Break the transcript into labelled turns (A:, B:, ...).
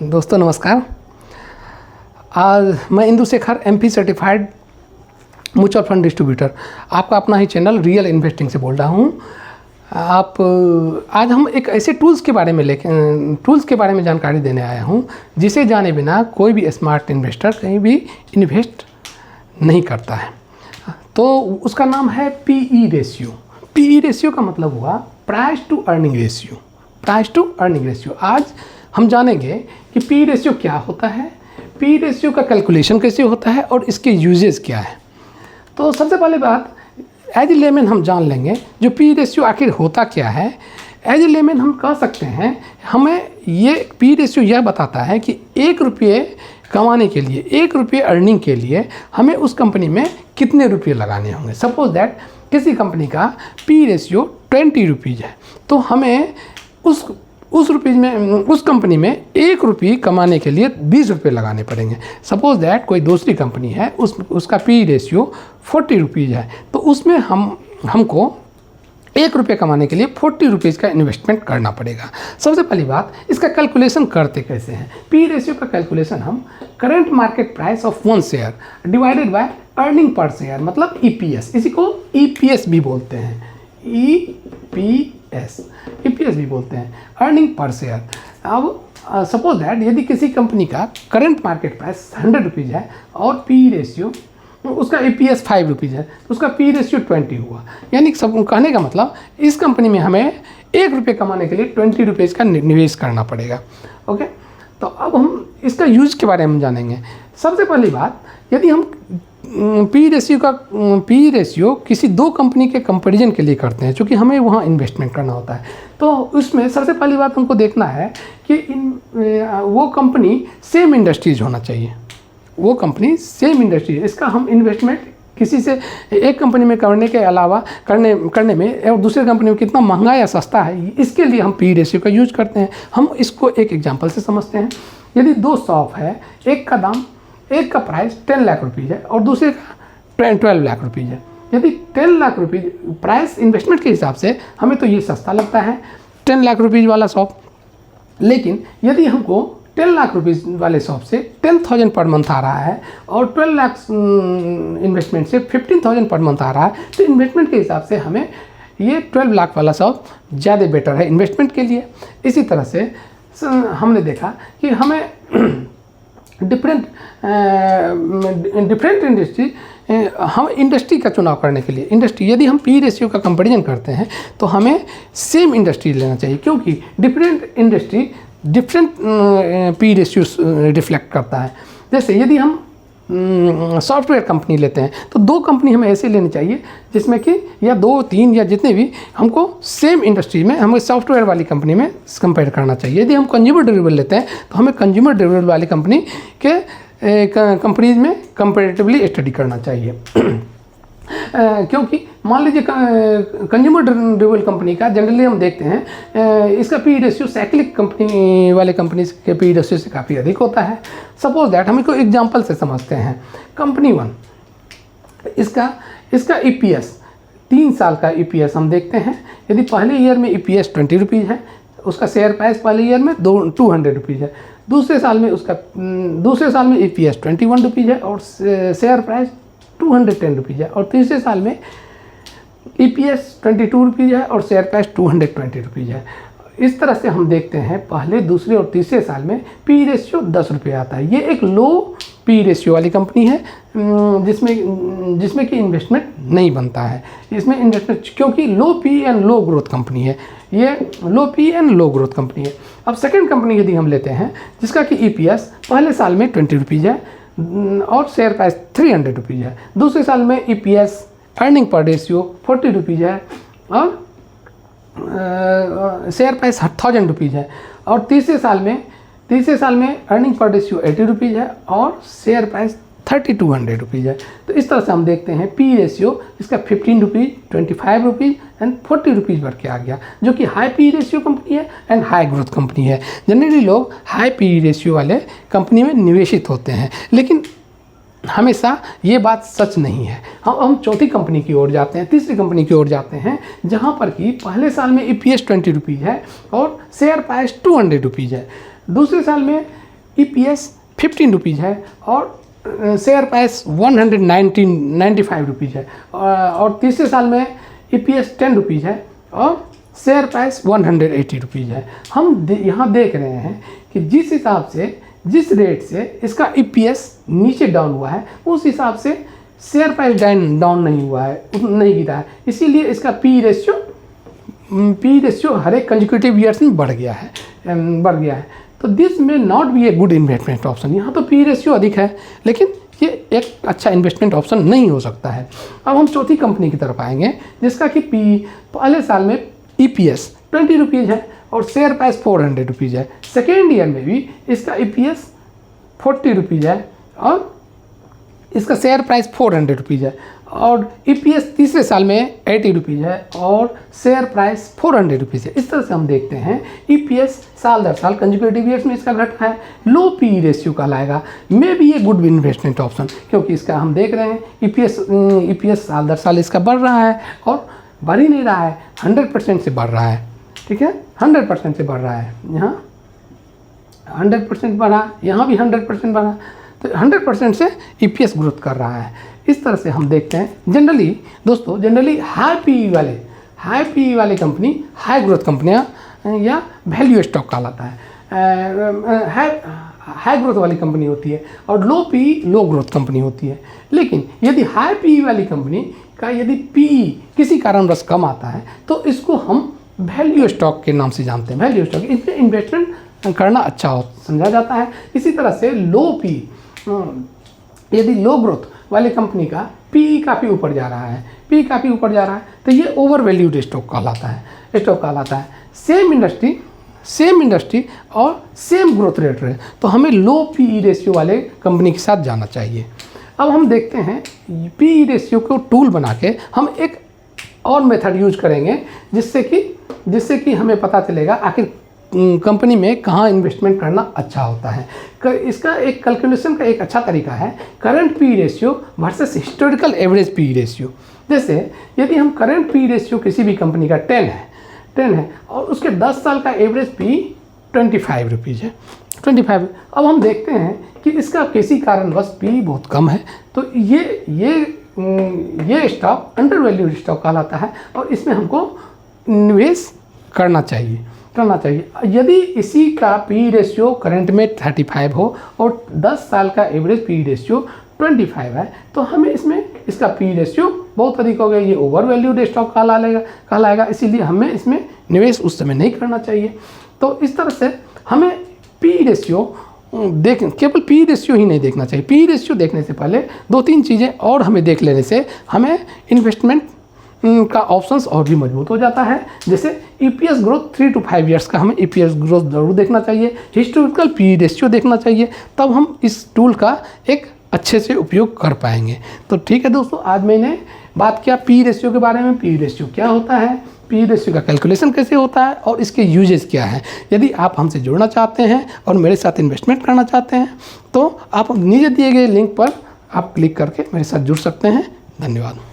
A: दोस्तों नमस्कार। आज मैं Indu Shekhar MP certified mutual fund distributor आपका अपना ही चैनल रियल इन्वेस्टिंग से बोल रहा हूँ। आज हम एक ऐसे टूल्स के बारे में जानकारी देने आया हूँ जिसे जाने बिना कोई भी स्मार्ट इन्वेस्टर कहीं भी इन्वेस्ट नहीं करता है। तो उसका नाम है PE रेशियो। PE रेशियो का मतलब हुआ price to earning ratio. Price to earning ratio आज हम जानेंगे कि PE रेशियो क्या होता है, PE रेशियो का कैलकुलेशन कैसे होता है और इसके यूजेस क्या है। तो सबसे पहले बात एज ए लेमैन हम जान लेंगे जो PE रेशियो आखिर होता क्या है। एज ए लेमैन हम कह सकते हैं, हमें ये PE रेशियो यह बताता है कि 1 रुपये कमाने के लिए, 1 रुपये अर्निंग के लिए हमें उस कंपनी में कितने रुपये लगाने होंगे। सपोज दैट किसी कंपनी का PE रेशियो 20 रुपीज़ है, तो हमें उस कंपनी में 1 रुपये कमाने के लिए 20 रुपये लगाने पड़ेंगे। सपोज दैट कोई दूसरी कंपनी है, उसका PE रेशियो 40 रुपीज़ है, तो उसमें हमको 1 रुपये कमाने के लिए 40 रुपीज़ का इन्वेस्टमेंट करना पड़ेगा। सबसे पहली बात, इसका कैलकुलेशन करते कैसे हैं। PE रेशियो का कैलकुलेशन हम current market price of 1 share divided by earning per share मतलब EPS, इसी को EPS भी बोलते हैं। EPS भी बोलते हैं, अर्निंग पर शेयर। अब सपोज दैट यदि किसी कंपनी का करंट मार्केट प्राइस 100 रुपीज़ है और PE रेशियो उसका EPS 5 रुपीज़ है, तो उसका PE रेशियो 20 हुआ। यानी सब कहने का मतलब इस कंपनी में हमें 1 रुपये कमाने के लिए 20 रुपीज़ का निवेश करना पड़ेगा। ओके, तो अब हम इसका यूज के बारे में जानेंगे। सबसे पहली बात, यदि हम PE रेशियो किसी 2 कंपनी के कंपैरिजन के लिए करते हैं, चूँकि हमें वहाँ इन्वेस्टमेंट करना होता है, तो उसमें सबसे पहली बात हमको देखना है कि वो कंपनी सेम इंडस्ट्रीज होना चाहिए। वो कंपनी सेम इंडस्ट्री, इसका हम इन्वेस्टमेंट किसी से एक कंपनी में करने के अलावा करने में और दूसरे कंपनी में कितना महंगा या सस्ता है, इसके लिए हम PE रेशियो का यूज करते हैं। हम इसको एक एग्जांपल से समझते हैं। यदि 2 शॉप है, एक का प्राइस 10 लाख रुपीज़ है और दूसरे का 12 लाख रुपीज़ है। यदि 10 लाख रुपीज़ प्राइस इन्वेस्टमेंट के हिसाब से हमें तो ये सस्ता लगता है 10 लाख रुपीज़ वाला शॉप, लेकिन यदि हमको 10 लाख रुपीज़ वाले शॉप से 10,000 पर मंथ आ रहा है और 12 लाख इन्वेस्टमेंट से 15,000 पर मंथ आ रहा है, तो इन्वेस्टमेंट के हिसाब से हमें ये 12 लाख वाला शॉप ज़्यादा बेटर है इन्वेस्टमेंट के लिए। इसी तरह से हमने देखा कि हमें डिफरेंट इंडस्ट्री, हम इंडस्ट्री का चुनाव करने के लिए यदि हम PE रेशियो का कंपैरिजन करते हैं तो हमें सेम इंडस्ट्री लेना चाहिए, क्योंकि different industry different PE ratio reflect करता है। जैसे यदि हम सॉफ्टवेयर कंपनी लेते हैं तो 2 कंपनी हमें ऐसे लेनी चाहिए जिसमें कि या 2-3 या जितने भी हमको सेम इंडस्ट्री में हमें सॉफ्टवेयर वाली कंपनी में कंपेयर करना चाहिए। यदि हम कंज्यूमर ड्यूरेबल लेते हैं तो हमें कंज्यूमर ड्यूरेबल वाली कंपनी के कंपनीज में कंपेरेटिवली स्टडी करना चाहिए। क्योंकि मान लीजिए कंज्यूमर ड्यूरेबल कंपनी का जनरली हम देखते हैं इसका PE रेशियो साइक्लिक कंपनी वाले कंपनी के PE रेशियो से काफ़ी अधिक होता है। सपोज दैट हम इसको एग्जांपल से समझते हैं। कंपनी 1, इसका EPS 3 साल का EPS हम देखते हैं। यदि पहले ईयर में EPS 20 रुपीज़ है, उसका शेयर प्राइस पहले ईयर में 200 रुपीज़ है। दूसरे साल में EPS 21 रुपीज़ है और शेयर प्राइस 210 रुपीज़ है, और तीसरे साल में EPS 22 रुपीज़ है और शेयर प्राइस 220 रुपीज़ है। इस तरह से हम देखते हैं पहले, दूसरे और तीसरे साल में PE रेशियो 10 रुपये आता है। ये एक लो PE रेशियो वाली कंपनी है जिसमें कि इन्वेस्टमेंट नहीं बनता है। इसमें इन्वेस्टमेंट क्योंकि लो PE and low growth company है, ये लो PE and low growth company है। अब सेकेंड कंपनी यदि हम लेते हैं जिसका कि EPS पहले साल में 20 रुपीज़ है और शेयर प्राइस 300 रुपीज़ है। दूसरे साल में EPS earning per ratio 40 rupees है और शेयर प्राइस 1000 रुपीज़ है, और तीसरे साल में अर्निंग पर रेशियो 80 रुपीज़ है और शेयर प्राइस 3200 रुपीज़ है। तो इस तरह से हम देखते हैं PE रेशियो इसका 15 रुपीज़, 25 रुपीज़ एंड 40 रुपीज़ बढ़ के आ गया, जो कि हाई PE रेशियो कंपनी है एंड हाई ग्रोथ कंपनी है। जनरली लोग हाई PE रेशियो वाले कंपनी में निवेशित होते हैं, लेकिन हमेशा ये बात सच नहीं है। हम चौथी कंपनी की ओर जाते हैं, तीसरी कंपनी की ओर जाते हैं, जहाँ पर कि पहले साल में EPS 20 रुपीज़ है और शेयर प्राइस 200 रुपीज़ है। दूसरे साल में EPS 15 रुपीज़ है और शेयर प्राइस 195 रुपीज़ है। और तीसरे साल में EPS 10 रुपीज़ है और शेयर प्राइस 180 रुपीज़ है। हम यहाँ देख रहे हैं कि जिस हिसाब से, जिस रेट से इसका EPS नीचे डाउन हुआ है, उस हिसाब से शेयर प्राइस डाउन नहीं हुआ है, नहीं गिरा है। इसीलिए इसका पी रेशियो हर एक कंसेक्यूटिव ईयर्स में बढ़ गया है। तो दिस में not be a good investment option. यहाँ तो पी रेशियो अधिक है, लेकिन ये एक अच्छा इन्वेस्टमेंट ऑप्शन नहीं हो सकता है। अब हम चौथी कंपनी की तरफ आएंगे, जिसका कि पहले साल में EPS 20 रुपीज़ है और शेयर प्राइस 400 रुपीज़ है। सेकेंड ईयर में भी इसका EPS 40 रुपीज़ है और इसका शेयर प्राइस 400 रुपीज़ है और EPS तीसरे साल में 80 रुपीज़ है और शेयर प्राइस 400 रुपीज़ है। इस तरह से हम देखते हैं EPS साल दर साल कंसेक्यूटिव ईयर्स में इसका घट है। लो पी रेशियो कहलाएगा, may be a good investment option, क्योंकि इसका हम देख रहे हैं EPS साल दर साल इसका बढ़ रहा है और बढ़ ही नहीं रहा है, 100% से बढ़ रहा है। ठीक है, 100% से बढ़ रहा है। यहाँ 100% बढ़ा, यहाँ भी 100% बढ़ा, तो 100% से EPS ग्रोथ कर रहा है। इस तरह से हम देखते हैं जनरली दोस्तों, जनरली हाई पी वाले कंपनी हाई ग्रोथ कंपनियां या वैल्यू स्टॉक कहलाता है। हाई ग्रोथ वाली कंपनी होती है और लो ग्रोथ कंपनी होती है। लेकिन यदि हाई पी वाली कंपनी का यदि पी किसी कारणवश कम आता है तो इसको हम वैल्यू स्टॉक के नाम से जानते हैं। वैल्यू स्टॉक, इसमें इन्वेस्टमेंट करना अच्छा समझा जाता है। इसी तरह से यदि लो ग्रोथ वाली कंपनी का पी काफ़ी ऊपर जा रहा है, तो ये ओवर वैल्यूड स्टॉक कहलाता है। सेम इंडस्ट्री और सेम ग्रोथ रेट रहे तो हमें लो पी रेशियो वाले कंपनी के साथ जाना चाहिए। अब हम देखते हैं पी रेशियो को टूल बना के हम एक और मेथड यूज करेंगे, जिससे कि हमें पता चलेगा आखिर कंपनी में कहाँ इन्वेस्टमेंट करना अच्छा होता है। इसका एक कैलकुलेशन का एक अच्छा तरीका है current P ratio versus historical average P ratio. जैसे यदि हम करंट पी रेशियो किसी भी कंपनी का 10 है और उसके 10 साल का एवरेज पी 25 रुपीज़ है, 25। अब हम देखते हैं कि इसका किसी कारणवश पी बहुत कम है, तो ये स्टॉक अंडर वैल्यूड स्टॉक कहलाता है और इसमें हमको निवेश करना चाहिए। यदि इसी का पी रेशियो करंट में 35 हो और 10 साल का एवरेज पी रेशियो 25 है, तो हमें इसका पी रेशियो बहुत अधिक हो गया, ये ओवर वैल्यूड स्टॉक कहलाएगा। इसीलिए हमें इसमें निवेश उस समय नहीं करना चाहिए। तो इस तरह से हमें पी रेशियो केवल पी रेशियो ही नहीं देखना चाहिए। पी रेशियो देखने से पहले 2-3 चीज़ें और हमें देख लेने से हमें इन्वेस्टमेंट का ऑप्शंस और भी मजबूत हो जाता है। जैसे EPS ग्रोथ 3 to 5 ईयर्स का हमें EPS ग्रोथ ज़रूर देखना चाहिए, हिस्टोरिकल पी रेशियो देखना चाहिए, तब हम इस टूल का एक अच्छे से उपयोग कर पाएंगे। तो ठीक है दोस्तों, आज मैंने बात किया पी रेशियो के बारे में। पी रेशियो क्या होता है, पी रेशियो का कैलकुलेशन कैसे होता है और इसके यूजेस क्या है। यदि आप हमसे जुड़ना चाहते हैं और मेरे साथ इन्वेस्टमेंट करना चाहते हैं तो आप नीचे दिए गए लिंक पर आप क्लिक करके मेरे साथ जुड़ सकते हैं। धन्यवाद।